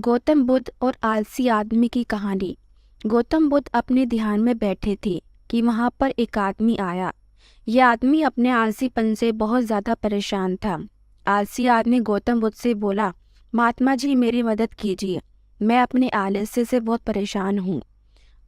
गौतम बुद्ध और आलसी आदमी की कहानी। गौतम बुद्ध अपने ध्यान में बैठे थे कि वहां पर एक आदमी आया। यह आदमी अपने आलसीपन से बहुत ज़्यादा परेशान था। आलसी आदमी गौतम बुद्ध से बोला, महात्मा जी मेरी मदद कीजिए, मैं अपने आलस्य से बहुत परेशान हूँ।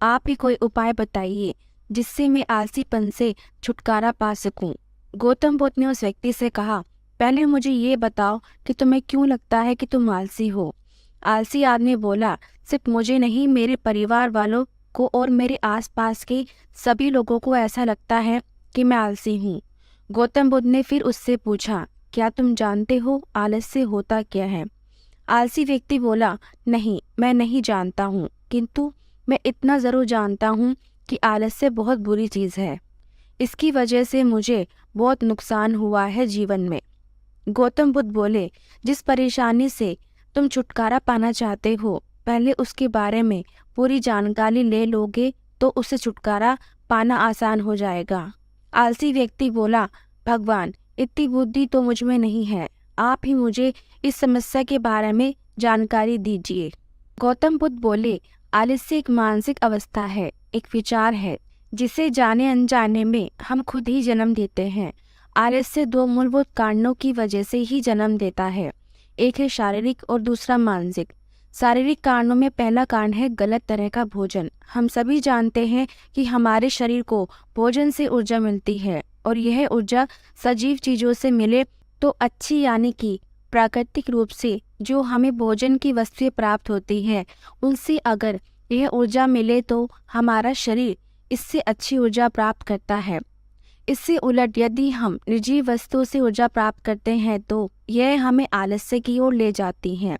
आप ही कोई उपाय बताइए जिससे मैं आलसीपन से छुटकारा पा सकूं। गौतम बुद्ध ने उस व्यक्ति से कहा, पहले मुझे ये बताओ कि तुम्हें क्यों लगता है कि तुम आलसी हो। आलसी आदमी बोला, सिर्फ मुझे नहीं, मेरे परिवार वालों को और मेरे आसपास के सभी लोगों को ऐसा लगता है कि मैं आलसी हूँ। गौतम बुद्ध ने फिर उससे पूछा, क्या तुम जानते हो आलस्य होता क्या है? आलसी व्यक्ति बोला, नहीं, मैं नहीं जानता हूँ, किंतु मैं इतना ज़रूर जानता हूँ कि आलस्य बहुत बुरी चीज़ है। इसकी वजह से मुझे बहुत नुकसान हुआ है जीवन में। गौतम बुद्ध बोले, जिस परेशानी से तुम छुटकारा पाना चाहते हो, पहले उसके बारे में पूरी जानकारी ले लोगे तो उससे छुटकारा पाना आसान हो जाएगा। आलसी व्यक्ति बोला, भगवान, इतनी बुद्धि तो मुझ में नहीं है, आप ही मुझे इस समस्या के बारे में जानकारी दीजिए। गौतम बुद्ध बोले, आलस्य एक मानसिक अवस्था है, एक विचार है जिसे जाने अनजाने में हम खुद ही जन्म देते हैं। आलस्य दो मूलभूत कारणों की वजह से ही जन्म देता है, एक है शारीरिक और दूसरा मानसिक। शारीरिक कारणों में पहला कारण है गलत तरह का भोजन। हम सभी जानते हैं कि हमारे शरीर को भोजन से ऊर्जा मिलती है और यह ऊर्जा सजीव चीज़ों से मिले तो अच्छी, यानी कि प्राकृतिक रूप से जो हमें भोजन की वस्तुएं प्राप्त होती है उनसे अगर यह ऊर्जा मिले तो हमारा शरीर इससे अच्छी ऊर्जा प्राप्त करता है। इससे उलट यदि हम निर्जीव वस्तुओं से ऊर्जा प्राप्त करते हैं तो यह हमें आलस्य की ओर ले जाती हैं।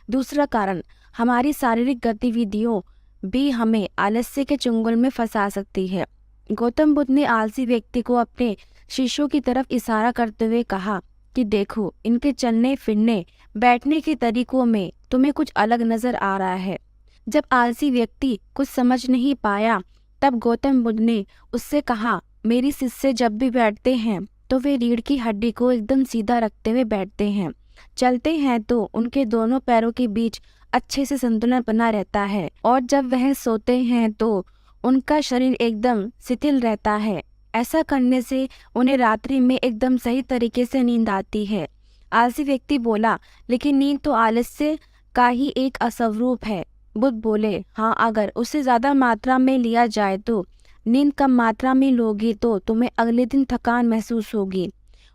दूसरा कारण, हमारी शारीरिक गतिविधियों भी हमें आलस्य के चंगुल में फंसा सकती है। गौतम बुद्ध ने आलसी व्यक्ति को अपने शिष्यों की तरफ इशारा करते हुए कहा कि देखो, इनके चलने फिरने बैठने के तरीकों में तुम्हें कुछ अलग नजर आ रहा है। जब आलसी व्यक्ति कुछ समझ नहीं पाया तब गौतम बुद्ध ने उससे कहा, मेरी शिष्य जब भी बैठते हैं तो वे रीढ़ की हड्डी को एकदम सीधा रखते हुए बैठते हैं। चलते हैं तो उनके दोनों पैरों के बीच अच्छे से संतुलन बना रहता है और जब वह सोते हैं तो उनका शरीर एकदम शिथिल रहता है। ऐसा करने से उन्हें रात्रि में एकदम सही तरीके से नींद आती है। आलसी व्यक्ति बोला, लेकिन नींद तो आलस्य का ही एक असवरूप है। बुद्ध बोले, हाँ, अगर उसे ज़्यादा मात्रा में लिया जाए तो नींद कम मात्रा में लोगी तो तुम्हें अगले दिन थकान महसूस होगी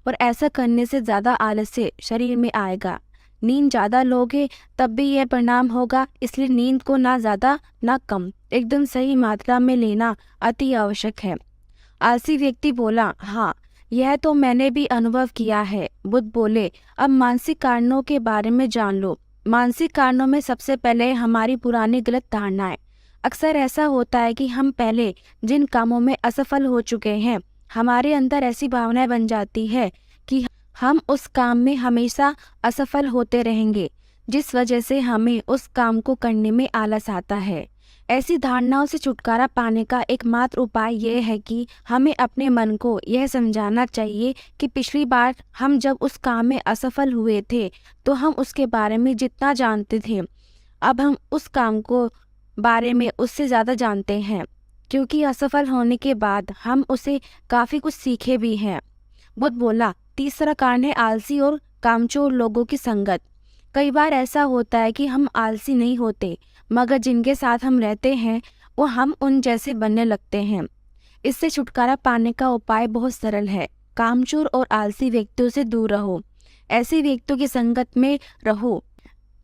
और ऐसा करने से ज़्यादा आलस्य शरीर में आएगा। नींद ज़्यादा लोगे तब भी यह परिणाम होगा, इसलिए नींद को ना ज़्यादा ना कम, एकदम सही मात्रा में लेना अति आवश्यक है। आलसी व्यक्ति बोला, हाँ, यह तो मैंने भी अनुभव किया है। बुद्ध बोले, अब मानसिक कारणों के बारे में जान लो। मानसिक कारणों में सबसे पहले हमारी पुरानी गलत धारणाएं। अक्सर ऐसा होता है कि हम पहले जिन कामों में असफल हो चुके हैं, हमारे अंदर ऐसी भावनाएं बन जाती है कि हम उस काम में हमेशा असफल होते रहेंगे, जिस वजह से हमें उस काम को करने में आलस आता है। ऐसी धारणाओं से छुटकारा पाने का एकमात्र उपाय यह है कि हमें अपने मन को यह समझाना चाहिए कि पिछली बार हम जब उस काम में असफल हुए थे तो हम उसके बारे में जितना जानते थे, अब हम उस काम को बारे में उससे ज़्यादा जानते हैं, क्योंकि असफल होने के बाद हम उसे काफ़ी कुछ सीखे भी हैं। बुद्ध बोला, तीसरा कारण है आलसी और कामचोर लोगों की संगत। कई बार ऐसा होता है कि हम आलसी नहीं होते, मगर जिनके साथ हम रहते हैं वो हम उन जैसे बनने लगते हैं। इससे छुटकारा पाने का उपाय बहुत सरल है। कामचोर और आलसी व्यक्तियों से दूर रहो। ऐसे व्यक्तियों की संगत में रहो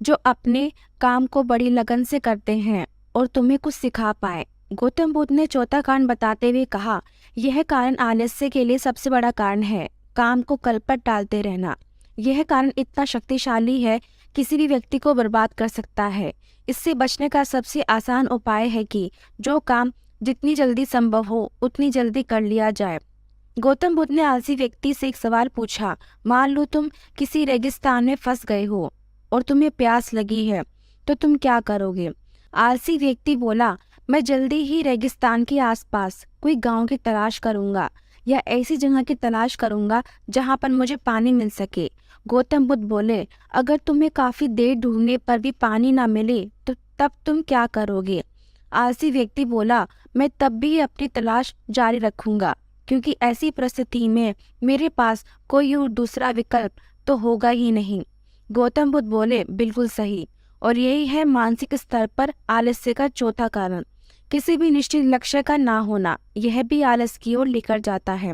जो अपने काम को बड़ी लगन से करते हैं और तुम्हें कुछ सिखा पाए। गौतम बुद्ध ने चौथा कारण बताते हुए कहा, यह कारण आलस्य के लिए सबसे बड़ा कारण है, काम को कल पर टालते रहना। यह कारण इतना शक्तिशाली है, किसी भी व्यक्ति को बर्बाद कर सकता है। इससे बचने का सबसे आसान उपाय है कि जो काम जितनी जल्दी संभव हो उतनी जल्दी कर लिया जाए। गौतम बुद्ध ने आलसी व्यक्ति से एक सवाल पूछा, मान लो तुम किसी रेगिस्तान में फंस गए हो और तुम्हें प्यास लगी है, तो तुम क्या करोगे? आलसी व्यक्ति बोला, मैं जल्दी ही रेगिस्तान के आसपास कोई गांव की तलाश करूंगा या ऐसी जगह की तलाश करूंगा जहां पर मुझे पानी मिल सके। गौतम बुद्ध बोले, अगर तुम्हें काफी देर ढूंढने पर भी पानी ना मिले तो तब तुम क्या करोगे? आलसी व्यक्ति बोला, मैं तब भी अपनी तलाश जारी रखूंगा, क्योंकि ऐसी परिस्थिति में मेरे पास कोई और दूसरा विकल्प तो होगा ही नहीं। गौतम बुद्ध बोले, बिल्कुल सही। और यही है मानसिक स्तर पर आलस्य का चौथा कारण, किसी भी निश्चित लक्ष्य का ना होना। यह भी आलस की ओर लेकर जाता है।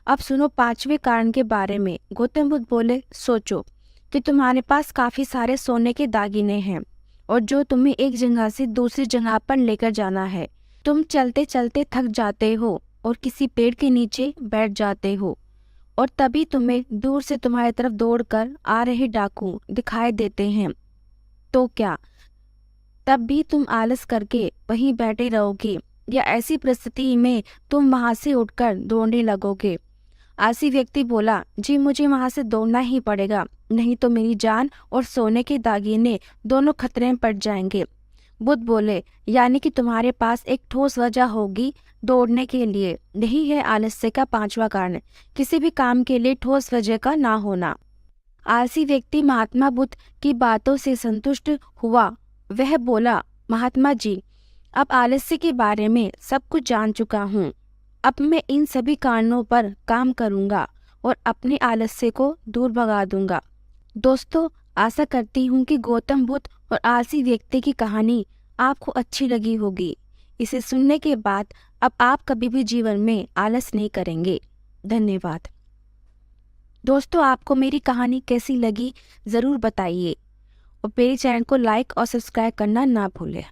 अब सुनो पांचवें कारण के बारे में। गौतम बुद्ध बोले, सोचो कि तुम्हारे पास काफी सारे सोने के दागिने हैं और जो तुम्हें एक जगह से दूसरी जगह पर लेकर जाना है। तुम चलते चलते थक जाते हो और किसी पेड़ के नीचे बैठ जाते हो और तभी तुम्हें दूर से तुम्हारी तरफ दौड़कर आ रहे डाकू दिखाई देते हैं। तो क्या तब भी तुम आलस करके वहीं बैठे रहोगे या ऐसी परिस्थिति में तुम वहां से उठकर दौड़ने लगोगे? आलसी व्यक्ति बोला, जी मुझे वहां से दौड़ना ही पड़ेगा, नहीं तो मेरी जान और सोने के दागिने दोनों खतरे में पड़ जाएंगे। बुद्ध बोले, यानी कि तुम्हारे पास एक ठोस वजह होगी दौड़ने के लिए। यही है आलस्य का पांचवा कारण, किसी भी काम के लिए ठोस वजह का ना होना। आलसी व्यक्ति महात्मा बुद्ध की बातों से संतुष्ट हुआ। वह बोला, महात्मा जी, अब आलस्य के बारे में सब कुछ जान चुका हूँ। अब मैं इन सभी कारणों पर काम करूँगा और अपने आलस्य को दूर भगा दूंगा। दोस्तों, आशा करती हूँ कि गौतम बुद्ध और आलसी व्यक्ति की कहानी आपको अच्छी लगी होगी। इसे सुनने के बाद अब आप कभी भी जीवन में आलस नहीं करेंगे। धन्यवाद। दोस्तों, आपको मेरी कहानी कैसी लगी ज़रूर बताइए और मेरे चैनल को लाइक और सब्सक्राइब करना ना भूलें।